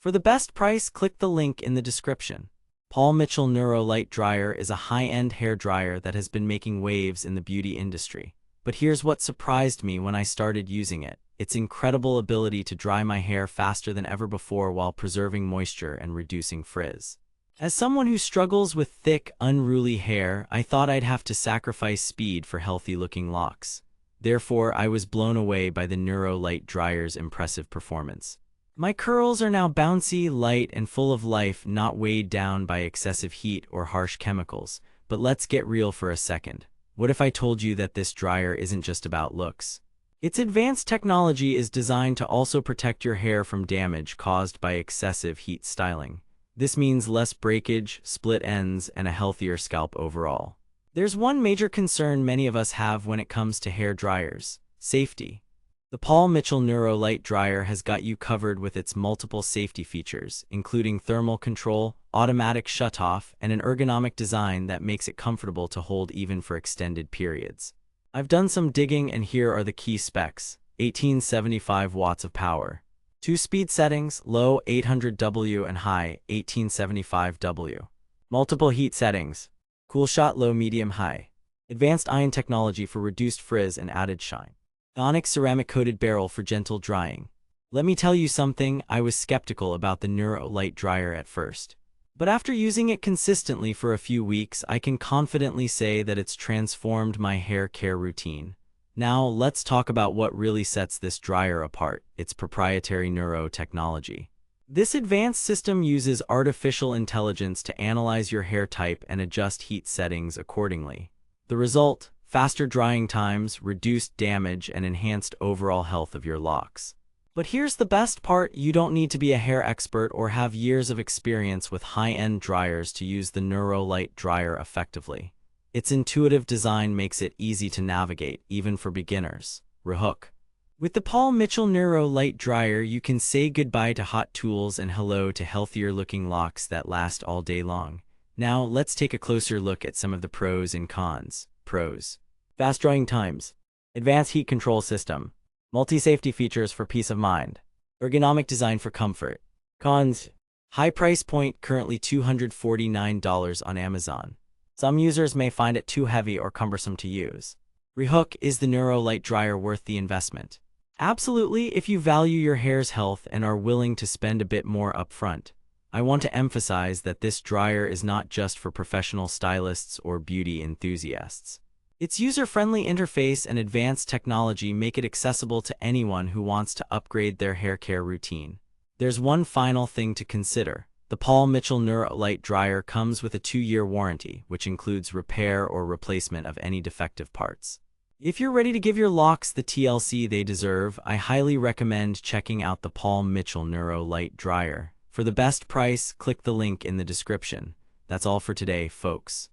For the best price, click the link in the description. Paul Mitchell Neuro Light Dryer is a high-end hair dryer that has been making waves in the beauty industry. But here's what surprised me when I started using it: its incredible ability to dry my hair faster than ever before while preserving moisture and reducing frizz. As someone who struggles with thick, unruly hair, I thought I'd have to sacrifice speed for healthy-looking locks. Therefore, I was blown away by the Neuro Light Dryer's impressive performance. My curls are now bouncy, light, and full of life, not weighed down by excessive heat or harsh chemicals. But let's get real for a second. What if I told you that this dryer isn't just about looks? Its advanced technology is designed to also protect your hair from damage caused by excessive heat styling. This means less breakage, split ends, and a healthier scalp overall. There's one major concern many of us have when it comes to hair dryers: safety. The Paul Mitchell Neuro Light Dryer has got you covered with its multiple safety features, including thermal control, automatic shutoff, and an ergonomic design that makes it comfortable to hold even for extended periods. I've done some digging, and here are the key specs: 1875 watts of power. 2 speed settings: low 800W and high 1875W. Multiple heat settings: cool shot, low, medium, high. Advanced ion technology for reduced frizz and added shine. Onyx ceramic coated barrel for gentle drying. Let me tell you something, I was skeptical about the Neuro Light Dryer at first. But after using it consistently for a few weeks, I can confidently say that it's transformed my hair care routine. Now, let's talk about what really sets this dryer apart: its proprietary Neuro technology. This advanced system uses artificial intelligence to analyze your hair type and adjust heat settings accordingly. The result: faster drying times, reduced damage, and enhanced overall health of your locks. But here's the best part: you don't need to be a hair expert or have years of experience with high-end dryers to use the Neuro Light Dryer effectively. Its intuitive design makes it easy to navigate, even for beginners. Rehook. With the Paul Mitchell Neuro Light Dryer, you can say goodbye to hot tools and hello to healthier-looking locks that last all day long. Now, let's take a closer look at some of the pros and cons. Pros: fast drying times, advanced heat control system, multi-safety features for peace of mind, ergonomic design for comfort. Cons: high price point, currently $249 on Amazon. Some users may find it too heavy or cumbersome to use. Rehook: is the Neuro Light Dryer worth the investment? Absolutely, if you value your hair's health and are willing to spend a bit more upfront. I want to emphasize that this dryer is not just for professional stylists or beauty enthusiasts. Its user-friendly interface and advanced technology make it accessible to anyone who wants to upgrade their hair care routine. There's one final thing to consider. The Paul Mitchell Neuro Light Dryer comes with a 2-year warranty, which includes repair or replacement of any defective parts. If you're ready to give your locks the TLC they deserve, I highly recommend checking out the Paul Mitchell Neuro Light Dryer. For the best price, click the link in the description. That's all for today, folks.